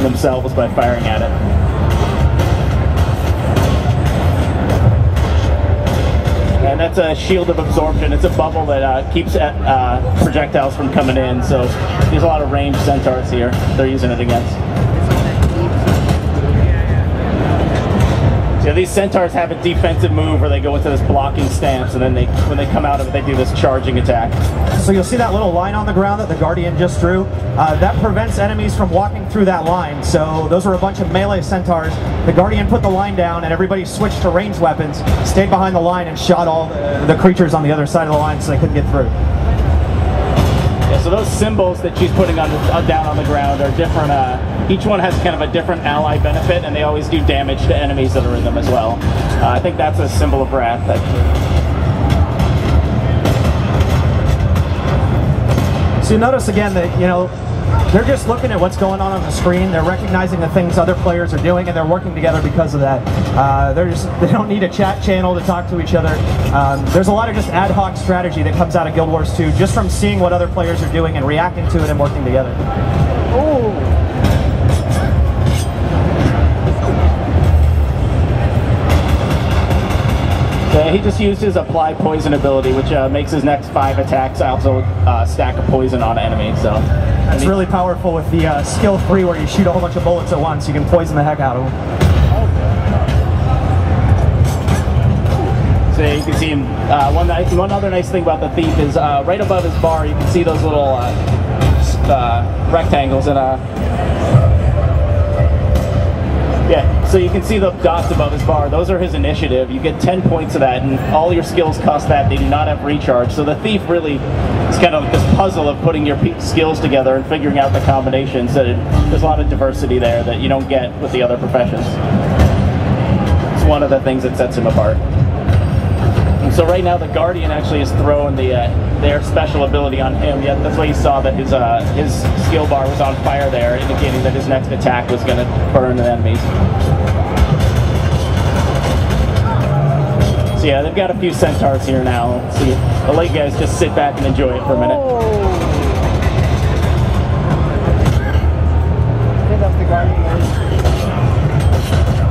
themselves by firing at it. And that's a shield of absorption. It's a bubble that keeps projectiles from coming in. So there's a lot of ranged centaurs here they're using it against. So these centaurs have a defensive move where they go into this blocking stance, and then when they come out of it, they do this charging attack. So you'll see that little line on the ground that the Guardian just drew. That prevents enemies from walking through that line. So those were a bunch of melee centaurs. The Guardian put the line down, and everybody switched to ranged weapons, stayed behind the line, and shot all the creatures on the other side of the line so they couldn't get through. Yeah, so those symbols that she's putting on down on the ground are different. Each one has kind of a different ally benefit, and they always do damage to enemies that are in them as well. I think that's a symbol of wrath, actually. So you notice again that, you know, they're just looking at what's going on the screen. They're recognizing the things other players are doing, and they're working together because of that. They don't need a chat channel to talk to each other. There's a lot of just ad hoc strategy that comes out of Guild Wars 2 just from seeing what other players are doing and reacting to it and working together. Ooh. He just used his apply poison ability, which makes his next 5 attacks also stack a poison on enemies. So that's really powerful with the skill 3, where you shoot a whole bunch of bullets at once. You can poison the heck out of them. So you can see him. One other nice thing about the thief is right above his bar, you can see those little rectangles and yeah, so you can see the dots above his bar. Those are his initiative. You get 10 points of that, and all your skills cost that. They do not have recharge. So the thief really is kind of like this puzzle of putting your skills together and figuring out the combinations. There's a lot of diversity there that you don't get with the other professions. It's one of the things that sets him apart. And so right now the Guardian actually is throwing their special ability on him. Yeah, that's why you saw that his skill bar was on fire there, indicating that his next attack was going to burn the enemies. So yeah, they've got a few centaurs here now. Let's see. I'll let you guys just sit back and enjoy it for a minute. That's the Guardian.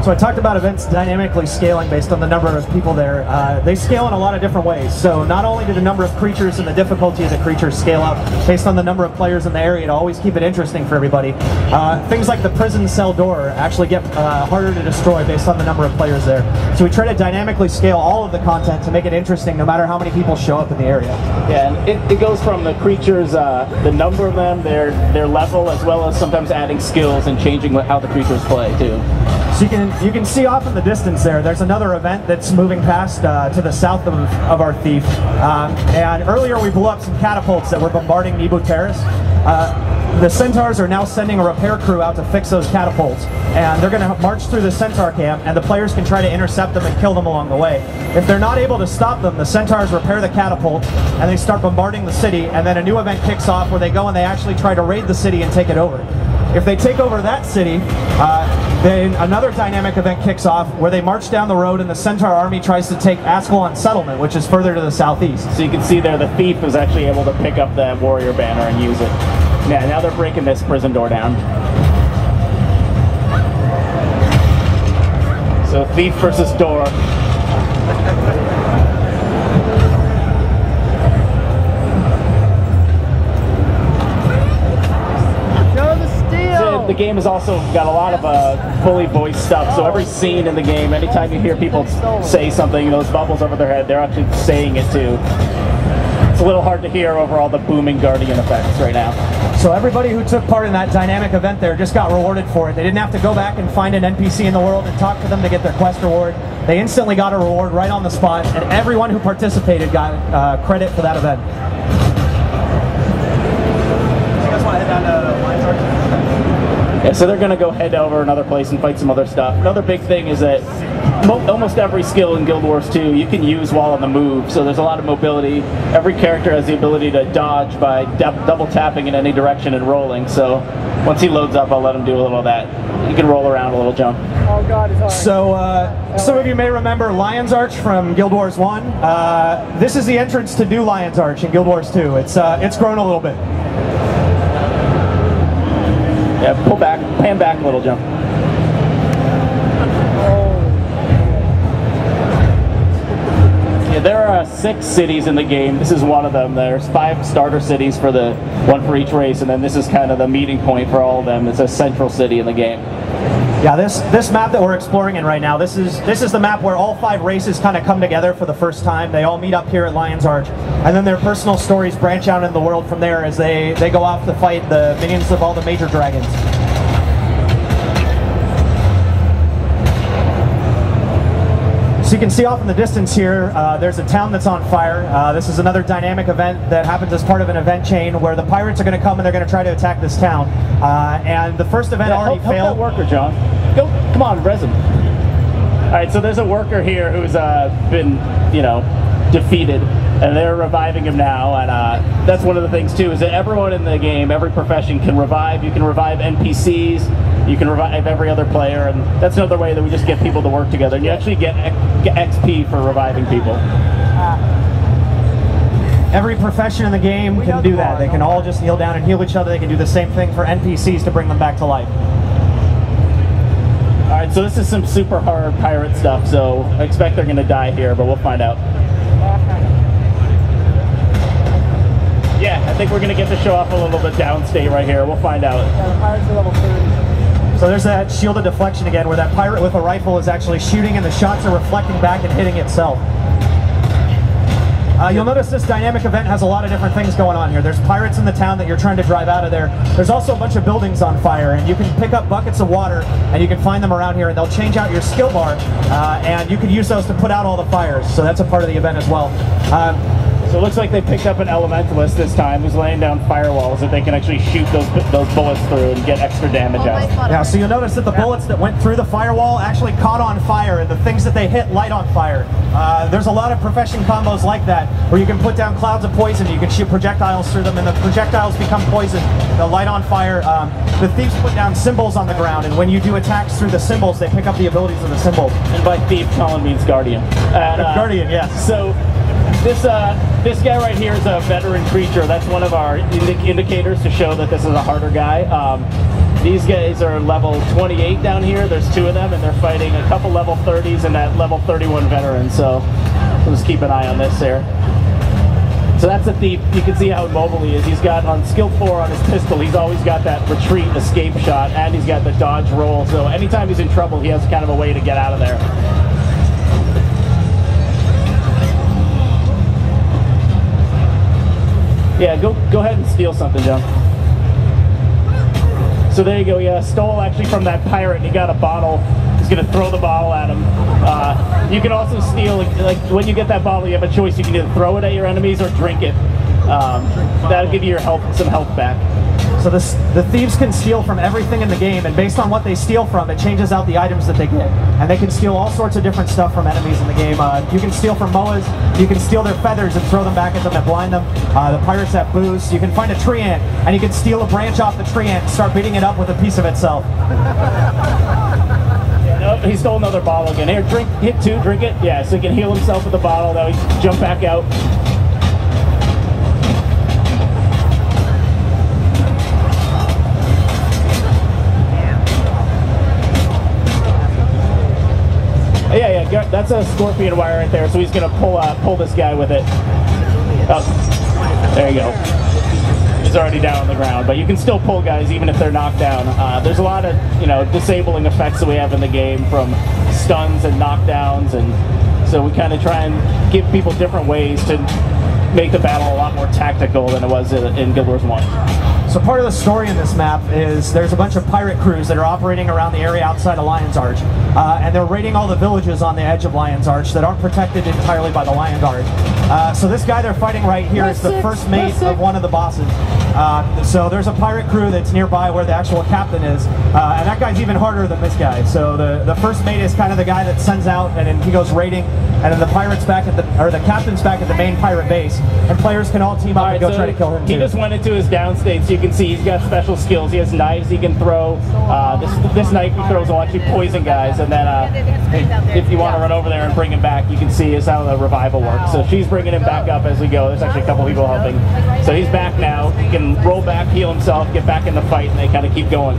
So I talked about events dynamically scaling based on the number of people there. They scale in a lot of different ways. So not only do the number of creatures and the difficulty of the creatures scale up based on the number of players in the area to always keep it interesting for everybody, things like the prison cell door actually get harder to destroy based on the number of players there. So we try to dynamically scale all of the content to make it interesting no matter how many people show up in the area. Yeah, and it goes from the creatures, the number of them, their level, as well as sometimes adding skills and changing how the creatures play too. So you can see off in the distance there's another event that's moving past to the south of our thief. And earlier we blew up some catapults that were bombarding Nibu Terrace. The centaurs are now sending a repair crew out to fix those catapults, and they're going to march through the centaur camp, and the players can try to intercept them and kill them along the way. If they're not able to stop them, the centaurs repair the catapult and they start bombarding the city, and then a new event kicks off where they go and they actually try to raid the city and take it over. If they take over that city, then another dynamic event kicks off where they march down the road and the Centaur army tries to take Ascalon Settlement, which is further to the southeast. So you can see there the thief was actually able to pick up the warrior banner and use it. Yeah, now they're breaking this prison door down. So thief versus door. The game has also got a lot of fully voiced stuff, so every scene in the game, anytime you hear people say something, those bubbles over their head, they're actually saying it too. It's a little hard to hear over all the booming Guardian effects right now. So everybody who took part in that dynamic event there just got rewarded for it. They didn't have to go back and find an NPC in the world and talk to them to get their quest reward. They instantly got a reward right on the spot, and everyone who participated got credit for that event. You guys want to head down to Lion's Arch? Yeah, so they're going to go head over another place and fight some other stuff. Another big thing is that almost every skill in Guild Wars 2 you can use while on the move, so there's a lot of mobility. Every character has the ability to dodge by double tapping in any direction and rolling, so once he loads up I'll let him do a little of that. You can roll around a little jump. Oh god, it's hard. So some of you may remember Lion's Arch from Guild Wars 1. This is the entrance to New Lion's Arch in Guild Wars 2. It's grown a little bit. Yeah, pull back, pan back a little, Jump. Yeah, there are 6 cities in the game. This is one of them. There's 5 starter cities for the one for each race, and then this is kind of the meeting point for all of them. It's a central city in the game. Yeah, this map that we're exploring in right now, this is the map where all 5 races kind of come together for the first time. They all meet up here at Lion's Arch, and then their personal stories branch out into the world from there as they go off to fight the minions of all the major dragons. So you can see off in the distance here, there's a town that's on fire. This is another dynamic event that happens as part of an event chain where the pirates are going to come and they're going to try to attack this town. And the first event already failed. Help that worker, John. Go, come on, resin. All right, so there's a worker here who's been, defeated, and they're reviving him now. And that's one of the things too, is that everyone in the game, every profession can revive. You can revive NPCs. You can revive every other player, and that's another way that we just get people to work together. And you actually get XP for reviving people. Every profession in the game can do that. They can all just kneel down and heal each other. They can do the same thing for NPCs to bring them back to life. Alright, so this is some super hard pirate stuff, so I expect they're going to die here, but we'll find out. Yeah, I think we're going to get to show off a little bit downstate right here. We'll find out. Yeah, the pirates are level 30. So there's that shielded deflection again, where that pirate with a rifle is actually shooting and the shots are reflecting back and hitting itself. You'll notice this dynamic event has a lot of different things going on here. There's pirates in the town that you're trying to drive out of there. There's also a bunch of buildings on fire, and you can pick up buckets of water and you can find them around here, and they'll change out your skill bar, and you can use those to put out all the fires. So that's a part of the event as well. So it looks like they picked up an elementalist this time who's laying down firewalls that they can actually shoot those bullets through and get extra damage out. Yeah, so you'll notice that the bullets that went through the firewall actually caught on fire, and the things that they hit light on fire. There's a lot of profession combos like that, where you can put down clouds of poison, you can shoot projectiles through them, and the projectiles become poison. They'll light on fire. The thieves put down symbols on the ground, and when you do attacks through the symbols, they pick up the abilities of the symbol. And by thief, Colin means guardian. And, guardian, yes. So this guy right here is a veteran creature. That's one of our indicators to show that this is a harder guy. These guys are level 28 down here. There's 2 of them, and they're fighting a couple level 30s and that level 31 veteran. So we'll just keep an eye on this here. So that's a thief. You can see how immobile he is. He's got on skill 4 on his pistol, he's always got that retreat escape shot, and he's got the dodge roll. So anytime he's in trouble, he has kind of a way to get out of there. Yeah, go ahead and steal something, John. So there you go. Yeah, stole actually from that pirate, and he got a bottle. He's gonna throw the bottle at him. You can also steal, like when you get that bottle, you have a choice. You can either throw it at your enemies or drink it. That'll give you your some health back. So the thieves can steal from everything in the game, and based on what they steal from, it changes out the items that they get. And they can steal all sorts of different stuff from enemies in the game. You can steal from moas, you can steal their feathers and throw them back at them and blind them. The pirates have booze. You can find a tree ant, and you can steal a branch off the tree ant and start beating it up with a piece of itself. Nope, he stole another bottle again. Here, hit 2, drink it. Yeah, so he can heal himself with the bottle. Now he jump back out. Yeah, that's a scorpion wire right there, so he's going to pull this guy with it. Oh, there you go. He's already down on the ground, but you can still pull guys even if they're knocked down. There's a lot of, disabling effects that we have in the game, from stuns and knockdowns, and so we kind of try and give people different ways to make the battle a lot more tactical than it was in Guild Wars 1. So part of the story in this map is there's a bunch of pirate crews that are operating around the area outside of Lion's Arch, and they're raiding all the villages on the edge of Lion's Arch that aren't protected entirely by the Lion Guard. So this guy they're fighting right here is the first mate of one of the bosses. So there's a pirate crew that's nearby where the actual captain is, and that guy's even harder than this guy. So the first mate is kind of the guy that sends out, and then he goes raiding, and then the pirate's back at the captain's back at the main pirate base, and players can all team up and go try to kill him too. He just went into his downstate, so you can see he's got special skills. He has knives he can throw. This knife he throws will actually poison guys, and then if you want to run over there and bring him back, you can see is how the revival works. So she's bringing him back up as we go. There's actually a couple people helping. So he's back now. He can roll back, heal himself, get back in the fight, and they kind of keep going.